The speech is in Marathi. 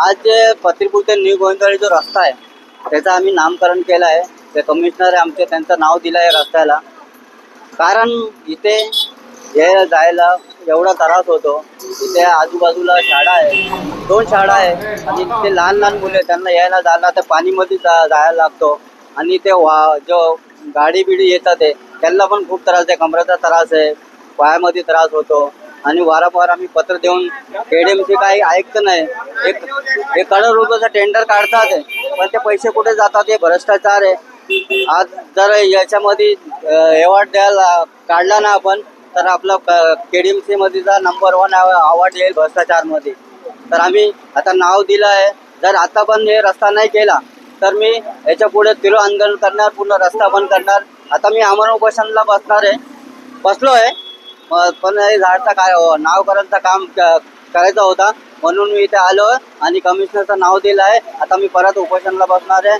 आज जे पत्रीपूर ते न्यू गोविंदवाडी जो रस्ता आहे त्याचं आम्ही नामकरण केलं आहे. ते कमिशनर आहे आमचे, त्यांचं नाव दिलं आहे रस्त्याला. कारण इथे यायला जायला एवढा त्रास होतो. इथे आजूबाजूला शाळा आहे, 2 शाळा आहे आणि ते लहान लहान मुले त्यांना यायला जायला त्या पाणीमध्ये जायला लागतो. आणि ते जो गाडी बिडी येतात ते त्यांना पण खूप त्रास आहे, कमरेचा त्रास आहे, पायामध्ये त्रास होतो. आणि वारंवार आम्ही पत्र देऊन KDMC काही ऐकत नाही. एक करोड रुपयाचं टेंडर काढतात आहे, पण ते पैसे कुठे जातात हे भ्रष्टाचार आहे. आज जर याच्यामध्ये अवॉर्ड द्यायला काढला ना आपण, तर आपला KDMC मध्येचा नंबर 1 अवॉर्ड येईल भ्रष्टाचारमध्ये. तर आम्ही आता नाव दिलं आहे. जर आता पण हे रस्ता नाही केला तर मी याच्या पुढे तीव्र आंदोलन करणार, पूर्ण रस्ता बंद करणार. आता मी आमरण उपोषणाला बसलो आहे. पण हे झाडचं काय नावकरणचं काम करायचं होता म्हणून मी इथे आलो आणि कमिशनरचं नाव दिलं आहे. आता मी परत उपोषणाला बसणार आहे.